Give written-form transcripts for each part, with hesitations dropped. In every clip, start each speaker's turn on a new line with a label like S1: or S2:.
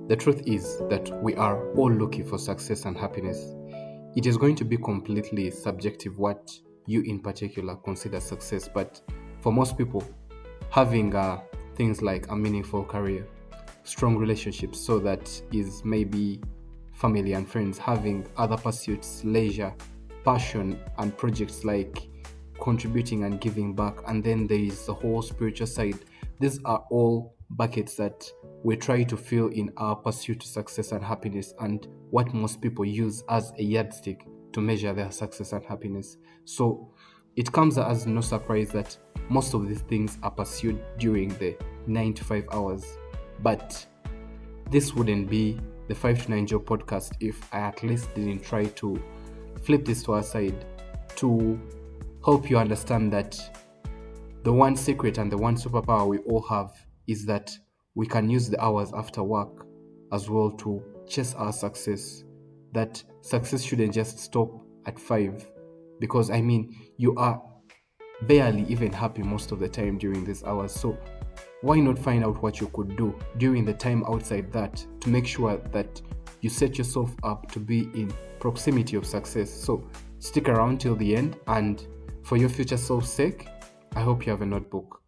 S1: The truth is that we are all looking for success and happiness. It is going to be completely subjective what you in particular consider success, but for most people, having things like a meaningful career, strong relationships, so that is maybe family and friends, having other pursuits, leisure, passion, and projects like contributing and giving back, and then there is the whole spiritual side. These are all buckets that we try to fill in our pursuit to success and happiness, and what most people use as a yardstick to measure their success and happiness. So it comes as no surprise that most of these things are pursued during the 9 to 5 hours. But this wouldn't be the 5 to 9 job podcast if I at least didn't try to flip this to our side to help you understand that the one secret and the one superpower we all have is that we can use the hours after work as well to chase our success. That success shouldn't just stop at 5, because you are barely even happy most of the time during these hours. So why not find out what you could do during the time outside that to make sure that you set yourself up to be in proximity of success? So stick around till the end, and for your future self's sake, I hope you have a notebook.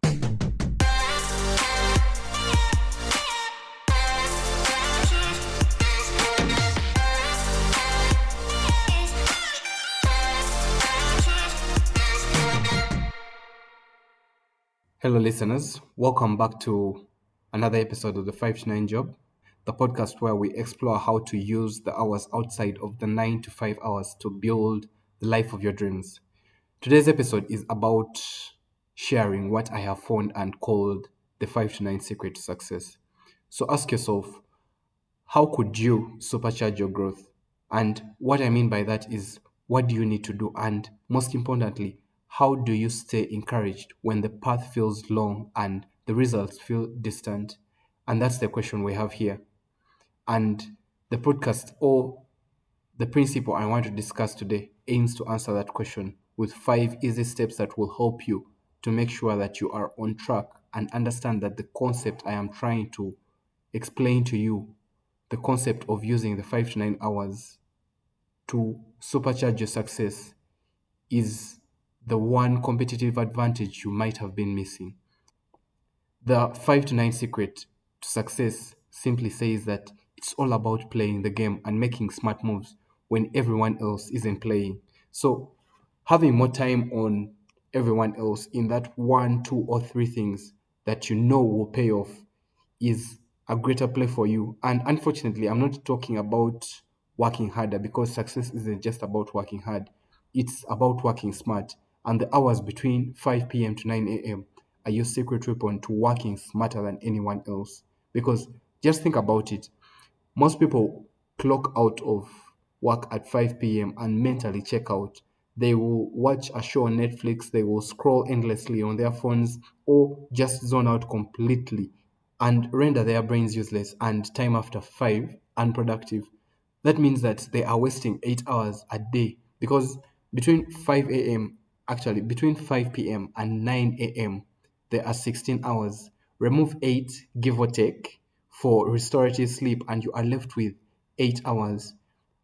S1: Hello, listeners. Welcome back to another episode of the 5 to 9 Job, the podcast where we explore how to use the hours outside of the 9 to 5 hours to build the life of your dreams. Today's episode is about sharing what I have found and called the 5 to 9 secret to success. So ask yourself, how could you supercharge your growth? And what I mean by that is, what do you need to do? And most importantly, how do you stay encouraged when the path feels long and the results feel distant? And that's the question we have here. And the podcast, or the principle I want to discuss today, aims to answer that question with 5 easy steps that will help you to make sure that you are on track and understand that the concept I am trying to explain to you, the concept of using the 5 to 9 hours to supercharge your success, is the one competitive advantage you might have been missing. The 5 to 9 secret to success simply says that it's all about playing the game and making smart moves when everyone else isn't playing. So having more time on everyone else in that 1, 2, or 3 things that you know will pay off is a greater play for you. And unfortunately, I'm not talking about working harder, because success isn't just about working hard. It's about working smart. And the hours between 5 p.m. to 9 a.m. are your secret weapon to working smarter than anyone else. Because just think about it. Most people clock out of work at 5 p.m. and mentally check out. They will watch a show on Netflix, they will scroll endlessly on their phones, or just zone out completely and render their brains useless and time after 5 unproductive. That means that they are wasting 8 hours a day, because between 5 p.m. and 9 a.m., there are 16 hours. Remove 8, give or take, for restorative sleep, and you are left with 8 hours.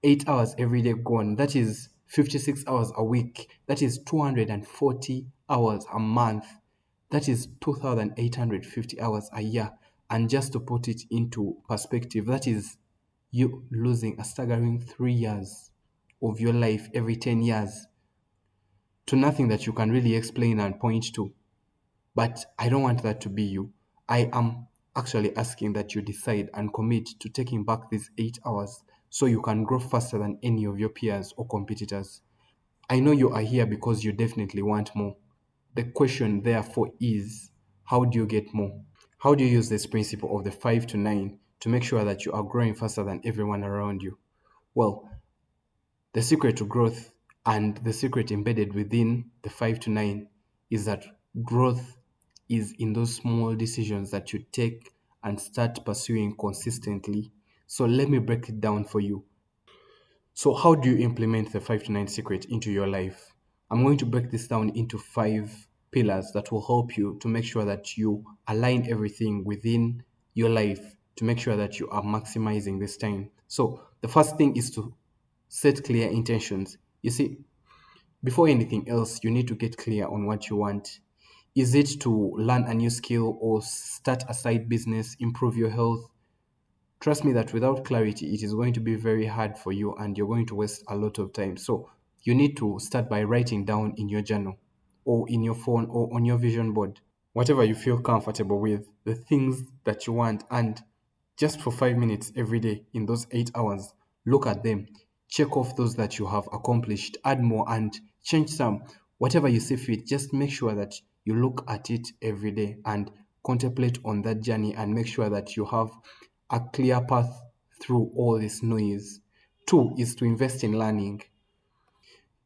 S1: 8 hours every day gone. That is 56 hours a week. That is 240 hours a month. That is 2,850 hours a year. And just to put it into perspective, that is you losing a staggering 3 years of your life every 10 years to nothing that you can really explain and point to. But I don't want that to be you. I am actually asking that you decide and commit to taking back these 8 hours so you can grow faster than any of your peers or competitors. I know you are here because you definitely want more. The question therefore is, how do you get more? How do you use this principle of the 5 to 9 to make sure that you are growing faster than everyone around you? Well, the secret to growth and the secret embedded within the 5 to 9 is that growth is in those small decisions that you take and start pursuing consistently. So let me break it down for you. So how do you implement the 5 to 9 secret into your life? I'm going to break this down into 5 pillars that will help you to make sure that you align everything within your life to make sure that you are maximizing this time. So the first thing is to set clear intentions. You see, before anything else, you need to get clear on what you want. Is it to learn a new skill or start a side business, improve your health? Trust me that without clarity, it is going to be very hard for you and you're going to waste a lot of time. So you need to start by writing down in your journal or in your phone or on your vision board, whatever you feel comfortable with, the things that you want. And just for 5 minutes every day in those 8 hours, look at them, check off those that you have accomplished, add more, and change some. Whatever you see fit, just make sure that you look at it every day and contemplate on that journey and make sure that you have a clear path through all this noise. Two is to invest in learning.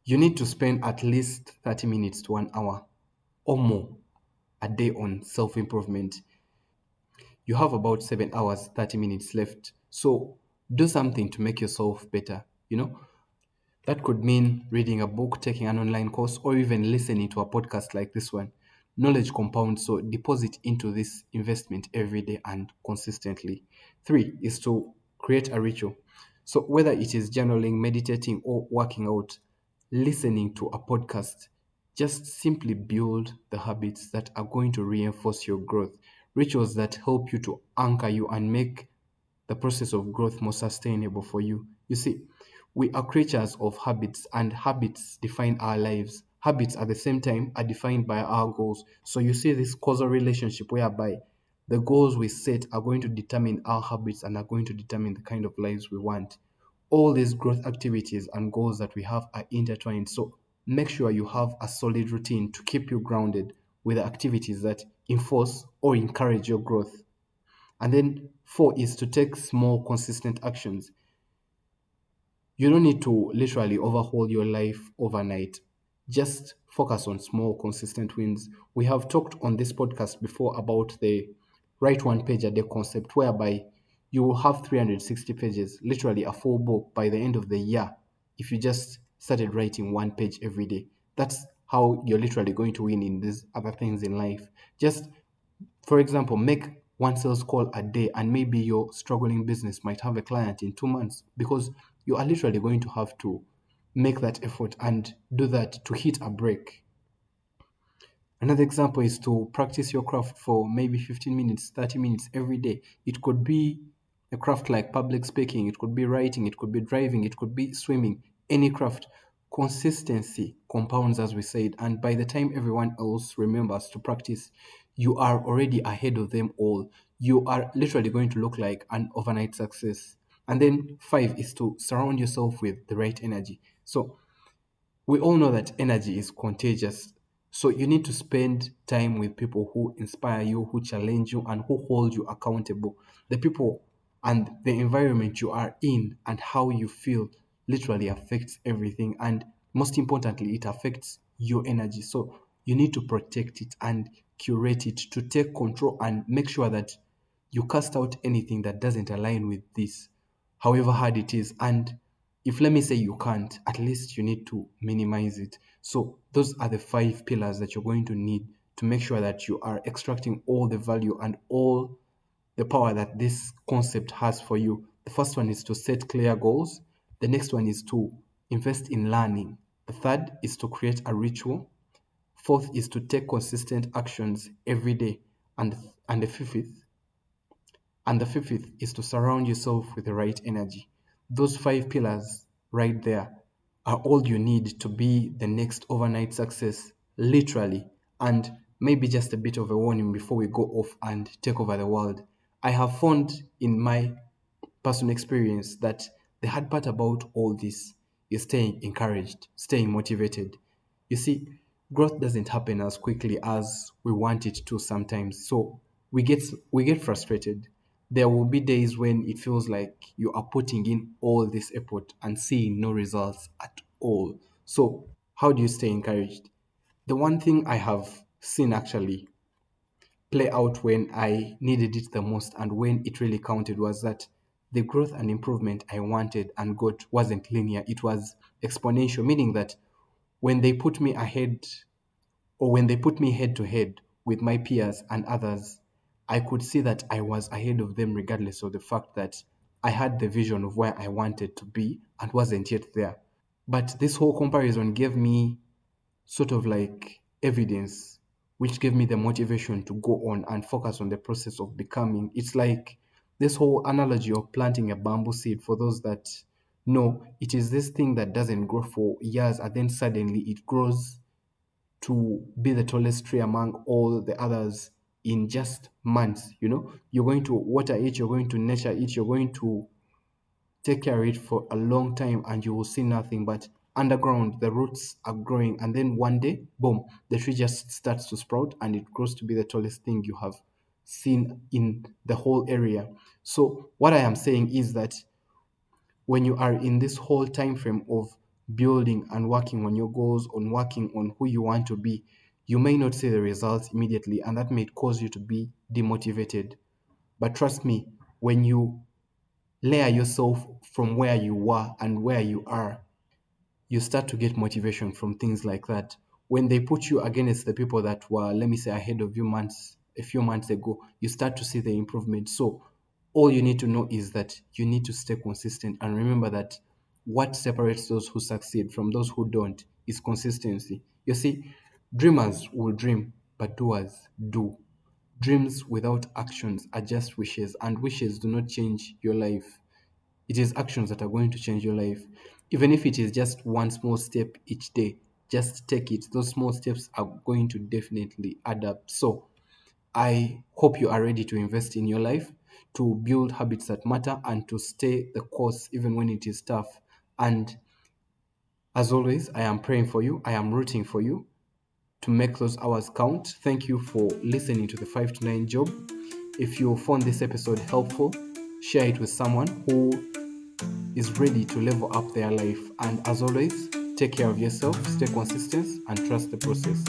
S1: You need to spend at least 30 minutes to 1 hour or more a day on self improvement. You have about 7 hours, 30 minutes left. So do something to make yourself better, you know? That could mean reading a book, taking an online course, or even listening to a podcast like this one. Knowledge compounds, so deposit into this investment every day and consistently. Three is to create a ritual. So whether it is journaling, meditating, or working out, listening to a podcast, just simply build the habits that are going to reinforce your growth. Rituals that help you to anchor you and make the process of growth more sustainable for you. You see, we are creatures of habits, and habits define our lives. Habits at the same time are defined by our goals. So you see this causal relationship whereby the goals we set are going to determine our habits and are going to determine the kind of lives we want. All these growth activities and goals that we have are intertwined. So make sure you have a solid routine to keep you grounded with the activities that enforce or encourage your growth. And then four is to take small, consistent actions. You don't need to literally overhaul your life overnight. Just focus on small, consistent wins. We have talked on this podcast before about the write one page a day concept, whereby you will have 360 pages, literally a full book by the end of the year, if you just started writing one page every day. That's how you're literally going to win in these other things in life. Just for example, make one sales call a day, and maybe your struggling business might have a client in 2 months because you are literally going to have to make that effort and do that to hit a break. Another example is to practice your craft for maybe 15 minutes, 30 minutes every day. It could be a craft like public speaking, it could be writing, it could be driving, it could be swimming, any craft. Consistency compounds, as we said, and by the time everyone else remembers to practice, you are already ahead of them all. You are literally going to look like an overnight success. And then five is to surround yourself with the right energy. So we all know that energy is contagious. So you need to spend time with people who inspire you, who challenge you, and who hold you accountable. The people and the environment you are in and how you feel literally affects everything. And most importantly, it affects your energy. So you need to protect it and curate it to take control and make sure that you cast out anything that doesn't align with this, however hard it is. And if let me say you can't, at least you need to minimize it. So those are the five pillars that you're going to need to make sure that you are extracting all the value and all the power that this concept has for you. The first one is to set clear goals. The next one is to invest in learning. The third is to create a ritual. Fourth is to take consistent actions every day. And the fifth is to surround yourself with the right energy. Those five pillars right there are all you need to be the next overnight success, literally. And maybe just a bit of a warning before we go off and take over the world. I have found in my personal experience that the hard part about all this is staying encouraged, staying motivated. You see, growth doesn't happen as quickly as we want it to sometimes. So we get frustrated. There will be days when it feels like you are putting in all this effort and seeing no results at all. So how do you stay encouraged? The one thing I have seen actually play out when I needed it the most and when it really counted was that the growth and improvement I wanted and got wasn't linear, it was exponential, meaning that when they put me ahead or when they put me head to head with my peers and others, I could see that I was ahead of them regardless of the fact that I had the vision of where I wanted to be and wasn't yet there. But this whole comparison gave me sort of like evidence, which gave me the motivation to go on and focus on the process of becoming. It's like this whole analogy of planting a bamboo seed. For those that know, it is this thing that doesn't grow for years and then suddenly it grows to be the tallest tree among all the others in just months. You're going to water it, you're going to nurture it, you're going to take care of it for a long time, and you will see nothing. But underground, the roots are growing, and then one day, boom, the tree just starts to sprout and it grows to be the tallest thing you have seen in the whole area. So what I am saying is that when you are in this whole time frame of building and working on your goals, on working on who you want to be, you may not see the results immediately, and that may cause you to be demotivated. But trust me, when you layer yourself from where you were and where you are, you start to get motivation from things like that. When they put you against the people that were, let me say, ahead of you a few months ago, you start to see the improvement. So all you need to know is that you need to stay consistent and remember that what separates those who succeed from those who don't is consistency. You see, dreamers will dream, but doers do. Dreams without actions are just wishes, and wishes do not change your life. It is actions that are going to change your life. Even if it is just one small step each day, just take it. Those small steps are going to definitely add up. So, I hope you are ready to invest in your life, to build habits that matter, and to stay the course even when it is tough. And as always, I am praying for you, I am rooting for you to make those hours count. Thank you for listening to the 5 to 9 job. If you found this episode helpful, share it with someone who is ready to level up their life. And as always, take care of yourself, stay consistent, and trust the process.